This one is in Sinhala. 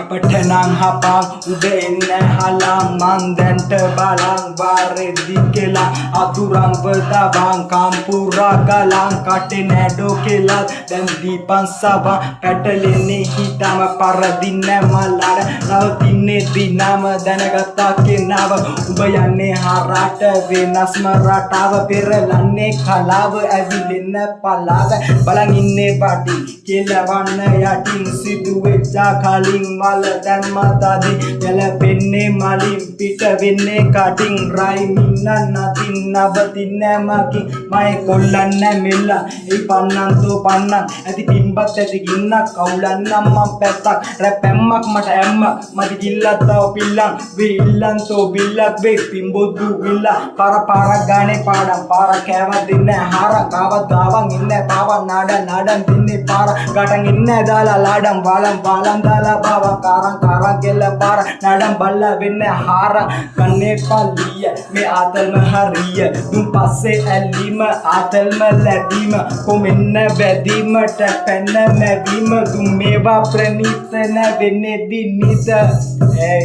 අපට නං හපං උඩ එන්න හලං මන් දැන්ට බලං වාරෙදි කියලා අතුරම්ව තබං කම්පුරා ගලං කටේ නැඩෝ කියලා දැන් දීපන් සබං පැටලෙන්නේ හිතම පරදින්න මලඩ නවතින්නේ දිනම දැනගත්තා කෙනාව උඹ යන්නේ හරට වෙනස්ම රටාව පෙරලන්නේ කලාව ඇවිලෙන්න පලාව බලන් ඉන්නේ පාටි කෙලවන්න යටින් සිදුවෙච්චා කලින් මල දැන් මතදි ගැලපෙන්නේ මලින් පිට වෙන්නේ කටින් රයිමින්න නතින් නවතින්නේ මකින් මයි කොල්ලන්න මෙල්ල ඒ පන්නන්තෝ පන්නන් ඇති පිම්බත් ඇති ගින්නක් කවුලන්නම් මං පැත්තක් රැපැම්මක් මට ඇම්මක් මට ගිල්ලත්තව පිල්ලන් වේ ඉල්ලන්තෝ බිල්ලක් වේ පිම්බොද්දු විල්ලා පාරක් ගානේ පාඩම් පාර කෑවත් දෙන්නේ හාරක් කාවත් ගාවන් ඉන්නේ පාවන් නාඩන් තින්නේ පාර ගටන් ඉන්නේ දාලා ලාඩම් වාලම් දාලා බාවා කාරන් කෙල්ල පාර නාඩම් බල්ලා වෙන්නේ හාර කන්නේ පල්ලිය මේ ආතල්ම හරිය දුම් පස්සේ ඇල්ලීම ආතල්ම ලැබීම කොමෙන්න වැදීමට පැන්න මැවීම දුම් මේවා ප්‍රණීත නැ වෙන්නේ දිනිත hey